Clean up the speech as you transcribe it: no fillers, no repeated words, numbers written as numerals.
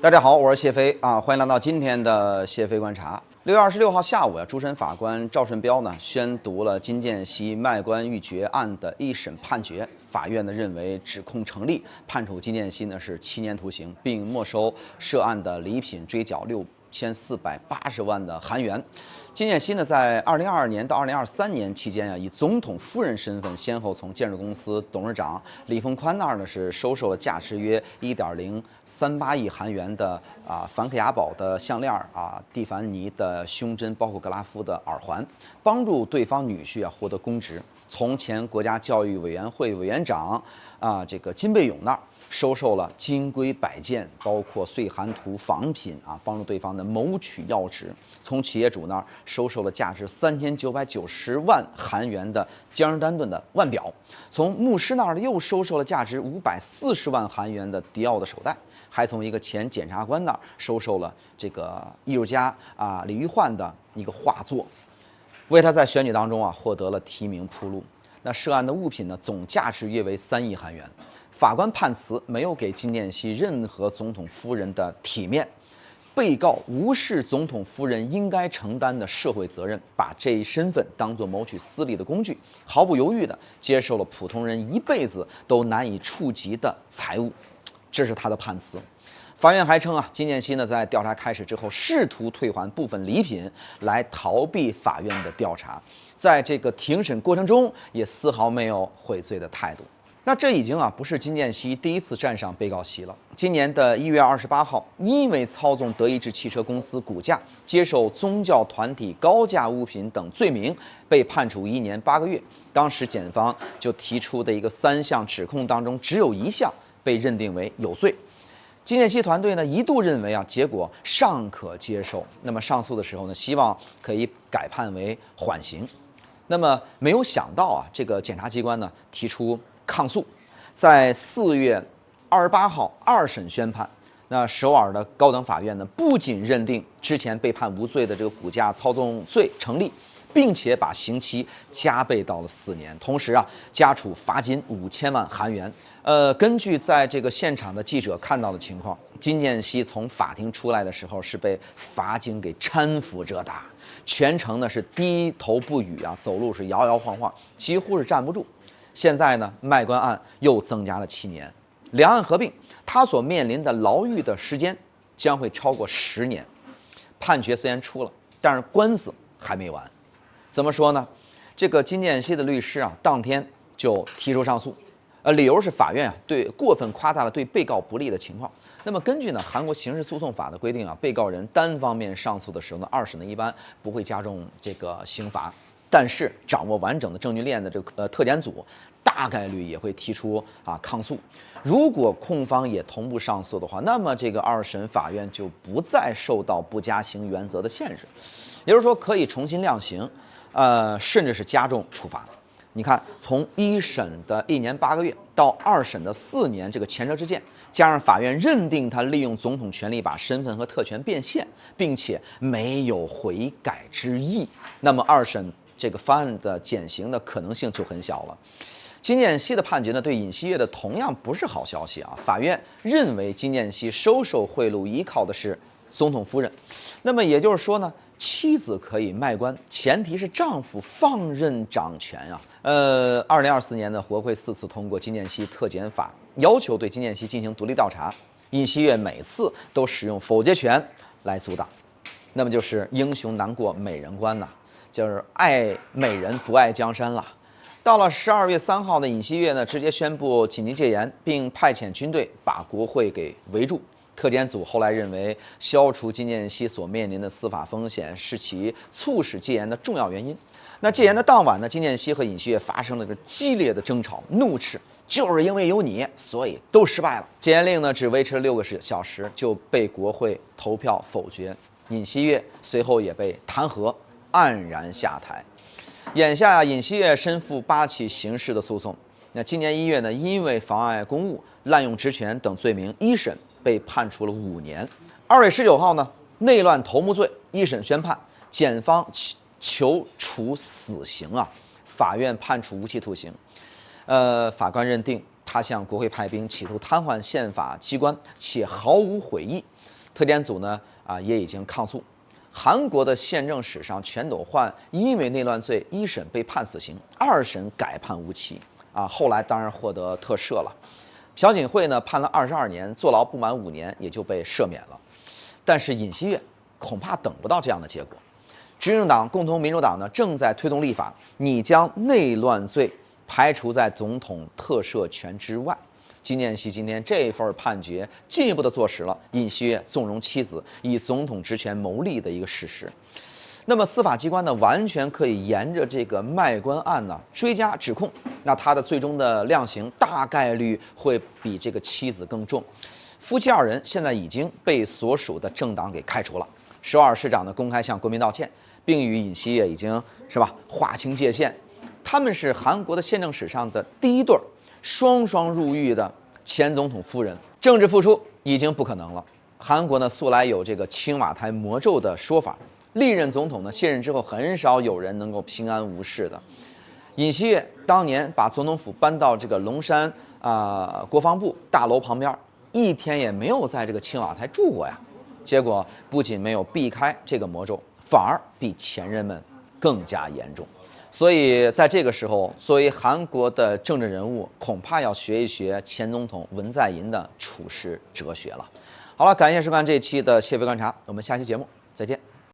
大家好，我是謝飛啊，歡迎來到今天的謝飛觀察。6月26號下午主審法官趙順標呢宣讀了金建熙賣官鬻決案的一審判決，法院呢認為指控成立，判處金建熙呢是7年徒刑，並沒收涉案的禮品，追繳6480萬的韓元。金建熙呢，在2022年到2023年期間以總統夫人身份，先後從建設公司董事長李鳳寬那兒呢是收受了價值約1.038億韓元的梵克雅寶的項鏈蒂凡尼的胸針，包括格拉夫的耳環，幫助對方女婿獲得公職。從前國家教育委員會委員長這個金貝勇那兒收受了金規百件，包括歲寒图仿品幫助對方的謀取要職。從企業主那兒收受了價值3990萬韓元的江詩丹頓的腕表，從牧師那兒又收受了價值540萬韓元的迪奧的手袋，還從一個前檢察官那兒收受了這個藝術家李玉煥的一個畫作，為他在選舉當中獲得了提名鋪路。那涉案的物品呢，總價值約為3億韓元。法官判詞沒有給金建熙任何總統夫人的體面，被告無視總統夫人應該承擔的社會責任，把這一身份當作謀取私利的工具，毫不猶豫地接受了普通人一輩子都難以觸及的財物。這是他的判詞。法院還稱金建熙呢在調查開始之後，試圖退還部分禮品來逃避法院的調查，在這個庭審過程中也絲毫沒有悔罪的態度。那這已經不是金建熙第一次站上被告席了。今年的1月28號，因為操縱德意志汽車公司股價、接受宗教团體高價物品等罪名，被判處1年8個月。當時檢方就提出的一個3項指控當中，只有1項被認定為有罪。金建熙團隊呢一度認為結果尚可接受，那麼上訴的時候呢，希望可以改判為緩刑。那麼沒有想到這個檢察機關呢提出抗訴，在4月28號2審宣判。那首爾的高等法院呢，不僅認定之前被判無罪的這個股價操縱罪成立，並且把刑期加倍到了4年，同時加處罰金5000萬韓元。根據在這個現場的記者看到的情況，金建熙從法庭出來的時候是被罰金給搀扶着的，全程呢是低頭不語走路是搖搖晃晃，幾乎是站不住。現在呢，賣官案又增加了7年，兩案合併，他所面臨的牢獄的時間將會超過10年。判決雖然出了，但是官司還沒完。怎麼說呢？這個金建熙的律師當天就提出上訴，理由是法院對過分誇大了對被告不利的情況。那麼根據呢韓國刑事訴訟法的規定被告人單方面上訴的時候呢，2審呢一般不會加重這個刑罰。但是掌握完整的證據鏈的這個特檢組大概率也會提出抗訴。如果控方也同步上訴的話，那麼這個2審法院就不再受到不加刑原則的限制，也就是說可以重新量刑，甚至是加重處罰。你看，從1審的1年8個月到2審的4年，這個前車之鑑，加上法院認定他利用總統權力把身份和特權變現，並且沒有悔改之意，那麼2審這個方案的減刑的可能性就很小了。金建熙的判決呢，對尹錫悅的同樣不是好消息法院認為金建熙收受賄賂依靠的是總統夫人，那麼也就是說呢，妻子可以賣官，前提是丈夫放任掌權2024年的國會4次通過金建熙特檢法，要求對金建熙進行獨立調查。尹錫悅每次都使用否決權來阻擋，那麼就是英雄難過美人關就是愛美人不愛江山了。到了12月3號的尹錫悅呢，直接宣布緊急戒嚴，並派遣軍隊把國會給圍住。特檢組後來認為，消除金建熙所面臨的司法風險是其促使戒嚴的重要原因。那戒嚴的當晚呢，金建熙和尹錫悅發生了個激烈的爭吵，怒斥就是因為有你，所以都失敗了。戒嚴令呢，只維持了6個小時就被國會投票否決，尹錫悅隨後也被彈劾，黯然下台。眼下尹錫悅身負8起刑事的訴訟。那今年1月呢，因為妨礙公務、濫用職權等罪名，1審被判處了5年。2月19號呢，內亂頭目罪1審宣判，檢方求處死刑法院判處無期徒刑。法官認定他向國會派兵，企圖癱瘓憲法機關，且毫無悔意。特檢組呢也已經抗訴。韓國的憲政史上，全斗煥因為內亂罪一審被判死刑，2審改判無期後來當然獲得特赦了。朴槿惠呢判了22年，坐牢不滿5年也就被赦免了。但是尹錫悅恐怕等不到這樣的結果。執政黨共同民主黨呢正在推動立法，你將內亂罪排除在總統特赦權之外。金建熙今天這份判決進一步的坐實了尹錫悅縱容妻子以總統職權牟利的一個事實。那麼司法機關呢完全可以沿着這個賣官案呢追加指控，那他的最終的量刑大概率會比這個妻子更重。夫妻2人現在已經被所属的政黨給開除了。首爾市長呢公開向国民道歉，并與尹錫悅已經劃清界限。他們是韓國的憲政史上的第一對雙入獄的前總統夫人，政治復出已經不可能了。韓國呢素來有這個青瓦台魔咒的說法，歷任總統呢卸任之後很少有人能夠平安無事的。尹錫悅當年把總統府搬到這個龍山國防部大樓旁邊，1天也沒有在這個青瓦台住過呀。結果不僅沒有避開這個魔咒，反而比前任們更加嚴重。所以在這個時候，作為韓國的政治人物，恐怕要學一學前總統文在寅的處世哲學了。好了，感謝收看這一期的謝飛觀察，我們下期節目再見。